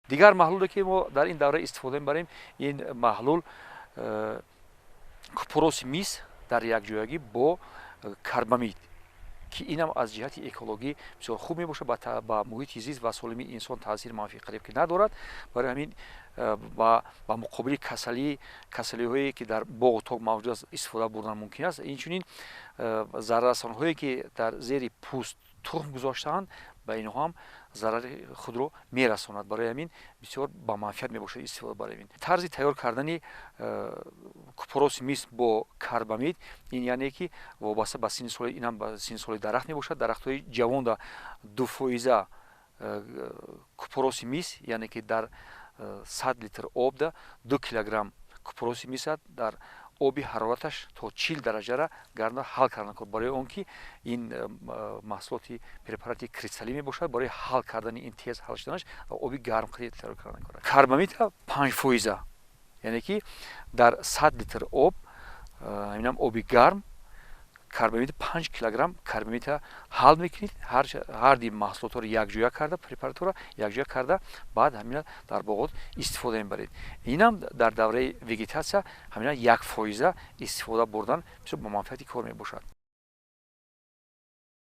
дигар маҳлуле ки мо дар ин давра истифода мебарем, ин маҳлул купороси мис дар якҷоягӣ бо карбамид, ки инам аз ҷиҳати экологӣ бисёр хуб мебошад, ба муҳити зист ва солимии инсон таъсири манфии қариб ки надорад. барои ҳамин ба муқобили касалиҳое ки дар боғу тог мавҷуд аст истифода бурдан мумкин аст. Инчунин зараррасонҳое ки дар зери пӯст тухм гузоштаанд ба инҳо ҳам зарари худро мерасонад. барои ҳамин бисёр ба манфиат мебошад истифода барои ин. Тарзи тайёр кардани купороси мис бо карбамид ин яъне ки вобаста ба синни соли, инам ба синни соли дарахт мебошад. дарахтҳои ҷавонда 2% купороси мис, яъне ки дар 100 литр обда 2 килограмм купороси мисад дар оби ҳарораташ то 40 дараҷара гарда ҳал кардан кор. барои он ки ин маҳсулоти препарати кристаллӣ мебошад, барои ҳал кардани ин тез ҳал шуданаш оби гармкунӣ тайёр кардан кор. Карбамида 5%, яъне ки дар 100 литр об, ҳаминам оби гарм, карбамид 5 килограмм карбамидро ҳал мекунед. ҳар ди маҳсулотҳоро якҷоя карда, препаратҳоро якҷоя карда, баъд ҳамина дар боғот истифода мебаред. инам дар давраи вегетатсия ҳамина 1% истифода бурдан бисёр ба манфиати кор мебошад.